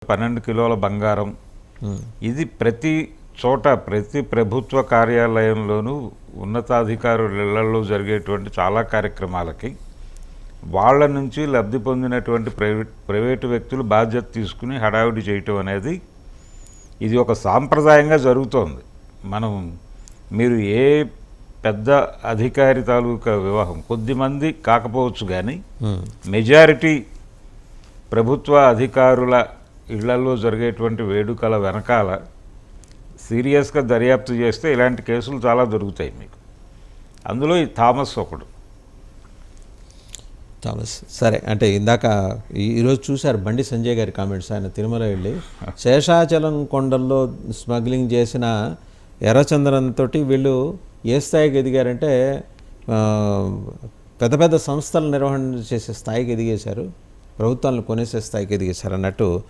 12 కిలోల బంగారం. ఇది ప్రతి చోట ప్రతి ప్రభుత్వ కార్యాలయంలోనూ ఉన్నతాధికారుల ఇళ్లలో జరిగేటువంటి చాలా కార్యక్రమాలకి వాళ్ళ నుంచి లబ్ధి పొందినటువంటి ప్రైవేటు వ్యక్తులు బాధ్యత తీసుకుని హడావిడి చేయటం అనేది ఇది ఒక సాంప్రదాయంగా జరుగుతోంది. మీరు ఏ పెద్ద అధికారి తాలూకా వివాహం కొద్దిమంది కాకపోవచ్చు, కానీ మెజారిటీ ప్రభుత్వ అధికారుల ఇళ్లలో జరిగేటువంటి వేడుకల వెనకాల సీరియస్గా దర్యాప్తు చేస్తే ఇలాంటి కేసులు చాలా దొరుకుతాయి మీకు. అందులో ఈ థామస్ ఒకడు. థామస్ సరే, అంటే ఇందాక ఈరోజు చూశారు బండి సంజయ్ గారి కామెంట్స్. ఆయన తిరుమల వెళ్ళి శేషాచలం కొండల్లో స్మగ్లింగ్ చేసిన ఎర్రచందనంతో వీళ్ళు ఏ స్థాయికి ఎదిగారంటే పెద్ద పెద్ద సంస్థల నిర్వహణ చేసే స్థాయికి ఎదిగేశారు, ప్రభుత్వాలను కొనేసే స్థాయికి ఎదిగేశారు అన్నట్టు